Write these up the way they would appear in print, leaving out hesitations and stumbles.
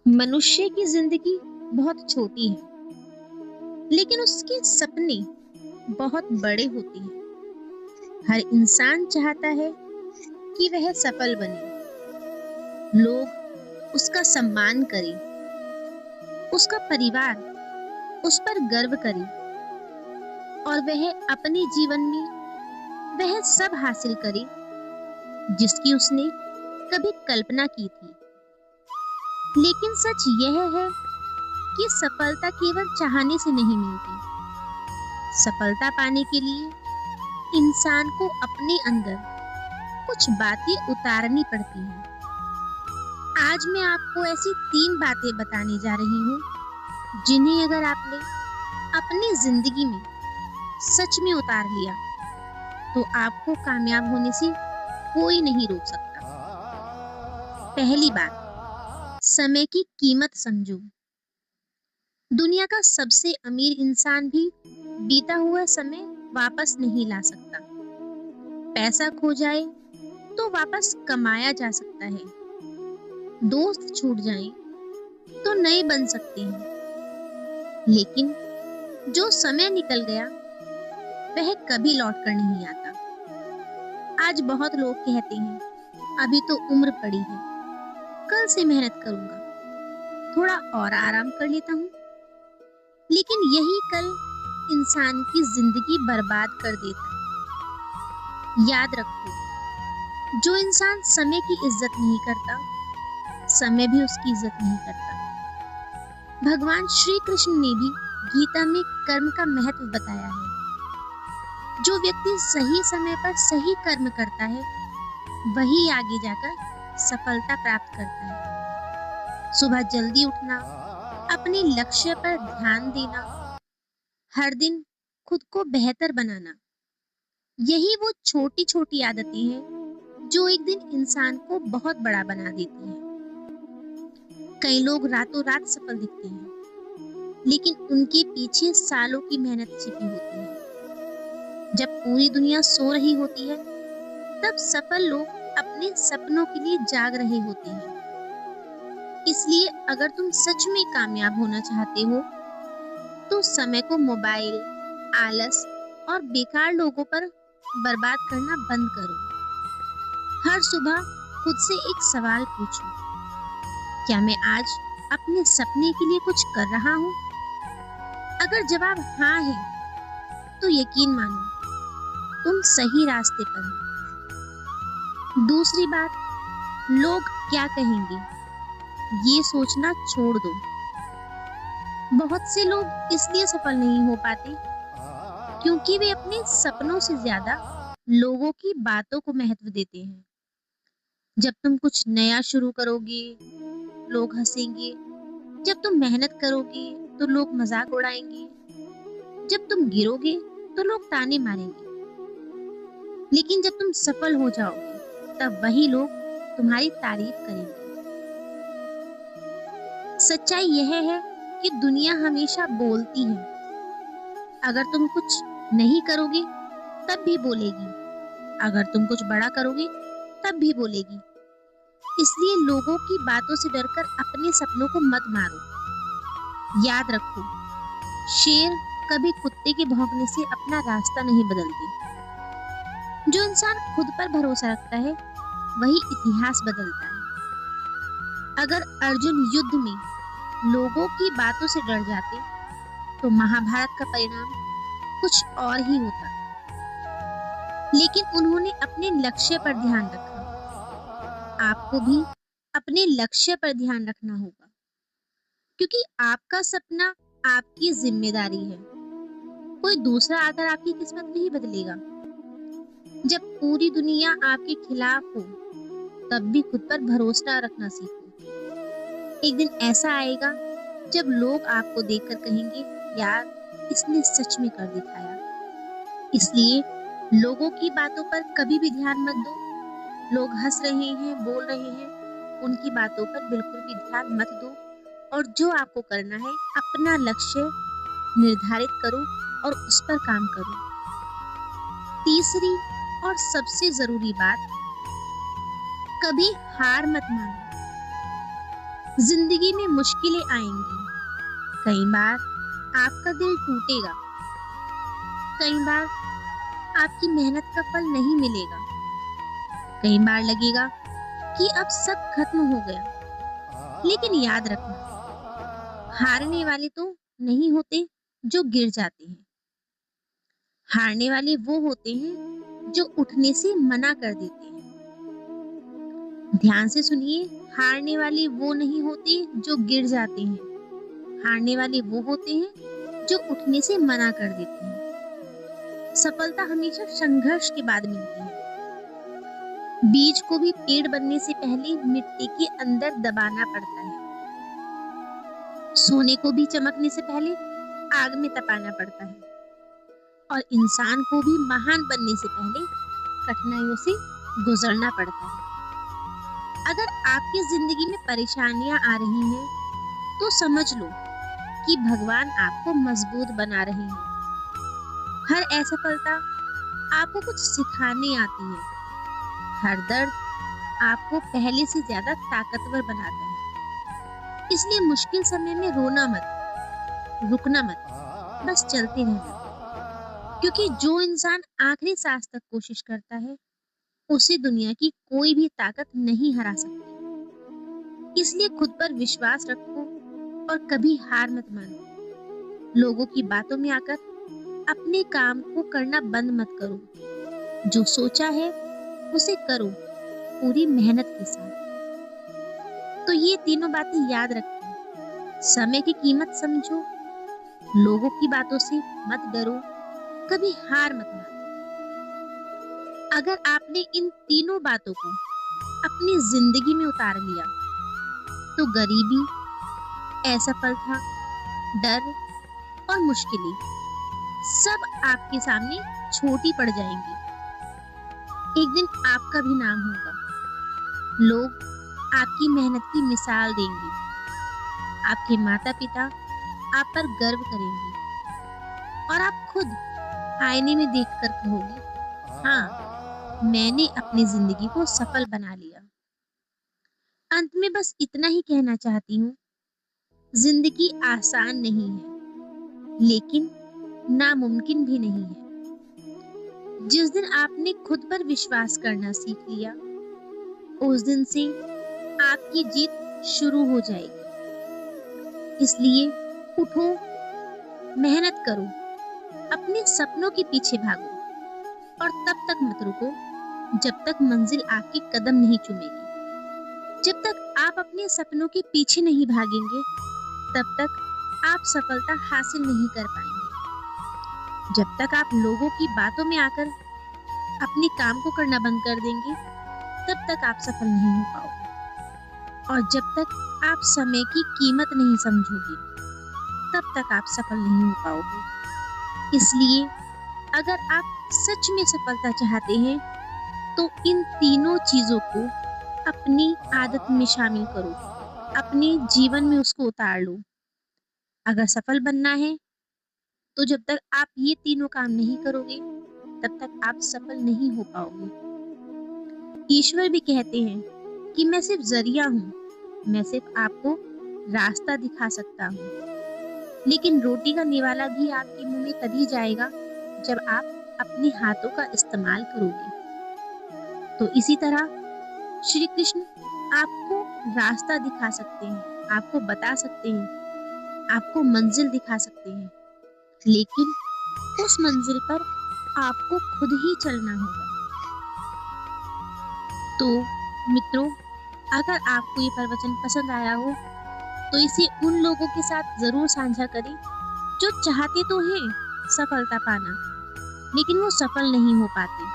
मनुष्य की जिंदगी बहुत छोटी है, लेकिन उसके सपने बहुत बड़े होते हैं। हर इंसान चाहता है कि वह सफल बने, लोग उसका सम्मान करें, उसका परिवार उस पर गर्व करे और वह अपने जीवन में वह सब हासिल करे जिसकी उसने कभी कल्पना की थी। लेकिन सच यह है कि सफलता केवल चाहने से नहीं मिलती। सफलता पाने के लिए इंसान को अपने अंदर कुछ बातें उतारनी पड़ती हैं। आज मैं आपको ऐसी 3 बातें बताने जा रही हूँ जिन्हें अगर आपने अपनी जिंदगी में सच में उतार लिया तो आपको कामयाब होने से कोई नहीं रोक सकता। पहली बात, समय की कीमत समझो। दुनिया का सबसे अमीर इंसान भी बीता हुआ समय वापस नहीं ला सकता। पैसा खो जाए तो वापस कमाया जा सकता है, दोस्त छूट जाएं तो नए बन सकते हैं, लेकिन जो समय निकल गया वह कभी लौट कर नहीं आता। आज बहुत लोग कहते हैं अभी तो उम्र पड़ी है, कल से मेहनत करूंगा, थोड़ा और आराम कर लेता हूँ। लेकिन यही कल इंसान की जिंदगी बर्बाद कर देता है। याद रखो, जो इंसान समय की इज्जत नहीं करता, समय भी उसकी इज्जत नहीं करता। भगवान श्री कृष्ण ने भी गीता में कर्म का महत्व बताया है। जो व्यक्ति सही समय पर सही कर्म करता है वही आगे जाकर सफलता प्राप्त करता है। सुबह जल्दी उठना, अपने लक्ष्य पर ध्यान देना, हर दिन खुद को बेहतर बनाना, यही वो छोटी छोटी आदतें हैं जो एक दिन इंसान को बहुत बड़ा बना देती हैं। कई लोग रातों रात सफल दिखते हैं, लेकिन उनके पीछे सालों की मेहनत छिपी होती है। जब पूरी दुनिया सो रही होती है, तब सफल लोग अपने सपनों के लिए जाग रहे होते हैं। इसलिए अगर तुम सच में कामयाब होना चाहते हो, तो समय को मोबाइल, आलस और बेकार लोगों पर बर्बाद करना बंद करो। हर सुबह खुद से एक सवाल पूछो, क्या मैं आज अपने सपने के लिए कुछ कर रहा हूँ? अगर जवाब हाँ है, तो यकीन मानो तुम सही रास्ते पर हो। दूसरी बात, लोग क्या कहेंगे, ये सोचना छोड़ दो। बहुत से लोग इसलिए सफल नहीं हो पाते क्योंकि वे अपने सपनों से ज्यादा लोगों की बातों को महत्व देते हैं। जब तुम कुछ नया शुरू करोगे, लोग हंसेंगे। जब तुम मेहनत करोगे तो लोग मजाक उड़ाएंगे। जब तुम गिरोगे तो लोग ताने मारेंगे। लेकिन जब तुम सफल हो जाओगे, तब वही लोग तुम्हारी तारीफ करेंगे। सच्चाई यह है कि दुनिया हमेशा बोलती है, अगर तुम कुछ नहीं करोगे तब भी बोलेगी, अगर तुम कुछ बड़ा करोगे तब भी बोलेगी। इसलिए लोगों की बातों से डरकर अपने सपनों को मत मारो। याद रखो, शेर कभी कुत्ते के भौंकने से अपना रास्ता नहीं बदलते। जो इंसान खुद पर भरोसा रखता है वही इतिहास बदलता है। अगर अर्जुन युद्ध में लोगों की बातों से डर जाते तो महाभारत का परिणाम कुछ और ही होता। लेकिन उन्होंने अपने लक्ष्य पर ध्यान रखा। आपको भी अपने लक्ष्य पर ध्यान रखना होगा, क्योंकि आपका सपना आपकी जिम्मेदारी है। कोई दूसरा आकर आपकी किस्मत नहीं बदलेगा। जब पूरी दुनिया आपके खिलाफ हो, तब भी खुद पर भरोसा रखना सीखो। एक दिन ऐसा आएगा जब लोग आपको देखकर कहेंगे, यार इसने सच में कर दिखाया। इसलिए लोगों की बातों पर कभी भी ध्यान मत दो। लोग हंस रहे हैं, बोल रहे हैं, उनकी बातों पर बिल्कुल भी ध्यान मत दो। और जो आपको करना है, अपना लक्ष्य निर्धारित करो और उस पर काम करो। तीसरी और सबसे जरूरी बात, कभी हार मत मानो। जिंदगी में मुश्किलें आएंगी। कई बार आपका दिल टूटेगा, कई बार आपकी मेहनत का फल नहीं मिलेगा, कई बार लगेगा कि अब सब खत्म हो गया। लेकिन याद रखना, हारने वाले तो नहीं होते जो गिर जाते हैं। हारने वाले वो होते हैं जो उठने से मना कर देते हैं। ध्यान से सुनिए, हारने वाले वो नहीं होते जो गिर जाते हैं। हारने वाले वो होते हैं जो उठने से मना कर देते हैं। सफलता हमेशा संघर्ष के बाद मिलती है। बीज को भी पेड़ बनने से पहले मिट्टी के अंदर दबाना पड़ता है। सोने को भी चमकने से पहले आग में तपाना पड़ता है। और इंसान को भी महान बनने से पहले कठिनाइयों से गुजरना पड़ता है। अगर आपकी जिंदगी में परेशानियां आ रही हैं, तो समझ लो कि भगवान आपको मजबूत बना रहे हैं। हर असफलता आपको कुछ सिखाने आती है। हर दर्द आपको पहले से ज्यादा ताकतवर बनाता है। इसलिए मुश्किल समय में रोना मत, रुकना मत, बस चलते रहना। क्योंकि जो इंसान आखिरी सांस तक कोशिश करता है, उसे दुनिया की कोई भी ताकत नहीं हरा सकती। इसलिए खुद पर विश्वास रखो और कभी हार मत मानो। लोगों की बातों में आकर अपने काम को करना बंद मत करो। जो सोचा है उसे करो, पूरी मेहनत के साथ। तो ये तीनों बातें याद रखें। समय की कीमत समझो, लोगों की बातों से मत डरो, कभी हार मत मानो। अगर आपने इन तीनों बातों को अपनी जिंदगी में उतार लिया, तो गरीबी, असफलता, डर और मुश्किलें सब आपके सामने छोटी पड़ जाएंगी। एक दिन आपका भी नाम होगा। लोग आपकी मेहनत की मिसाल देंगे। आपके माता पिता आप पर गर्व करेंगे और आप खुद आईने में देखकर कहोगे, हाँ, मैंने अपनी जिंदगी को सफल बना लिया। अंत में बस इतना ही कहना चाहती हूँ, जिंदगी आसान नहीं है, लेकिन नामुमकिन भी नहीं है। जिस दिन आपने खुद पर विश्वास करना सीख लिया, उस दिन से आपकी जीत शुरू हो जाएगी। इसलिए उठो, मेहनत करो, अपने सपनों के पीछे भागो और तब तक मत रुको जब तक मंजिल आपके कदम नहीं चूमेगी। जब तक आप अपने सपनों के पीछे नहीं भागेंगे, तब तक आप सफलता हासिल नहीं कर पाएंगे। जब तक आप लोगों की बातों में आकर अपने काम को करना बंद कर देंगे, तब तक आप सफल नहीं हो पाओगे। और जब तक आप समय की कीमत नहीं समझोगे, तब तक आप सफल नहीं हो पाओगे। इसलिए अगर आप सच में सफलता चाहते हैं, तो इन तीनों चीजों को अपनी आदत में शामिल करो, अपने जीवन में उसको उतार लो। अगर सफल बनना है, तो जब तक आप ये तीनों काम नहीं करोगे, तब तक आप सफल नहीं हो पाओगे। ईश्वर भी कहते हैं कि मैं सिर्फ जरिया हूँ, मैं सिर्फ आपको रास्ता दिखा सकता हूँ। लेकिन रोटी का निवाला भी आपके मुंह में तभी जाएगा जब आप अपने हाथों का इस्तेमाल करोगे। तो इसी तरह श्री कृष्ण आपको रास्ता दिखा सकते हैं, आपको बता सकते हैं, आपको मंजिल दिखा सकते हैं, लेकिन उस मंजिल पर आपको खुद ही चलना होगा। तो मित्रों, अगर आपको ये प्रवचन पसंद आया हो, तो इसे उन लोगों के साथ जरूर साझा करें जो चाहते तो हैं सफलता पाना, लेकिन वो सफल नहीं हो पाते।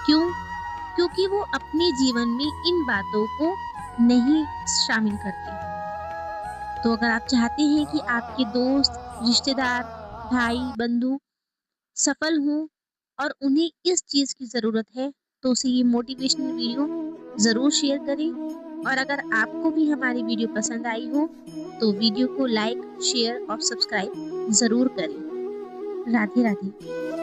क्यों? क्योंकि वो अपने जीवन में इन बातों को नहीं शामिल करते। तो अगर आप चाहते हैं कि आपके दोस्त, रिश्तेदार, भाई, बंधु सफल हों और उन्हें इस चीज की जरूरत है, तो उसे ये मोटिवेशनल वीडियो जरूर शेयर करें। और अगर आपको भी हमारी वीडियो पसंद आई हो, तो वीडियो को लाइक, शेयर और सब्सक्राइब जरूर करें। राधे राधे।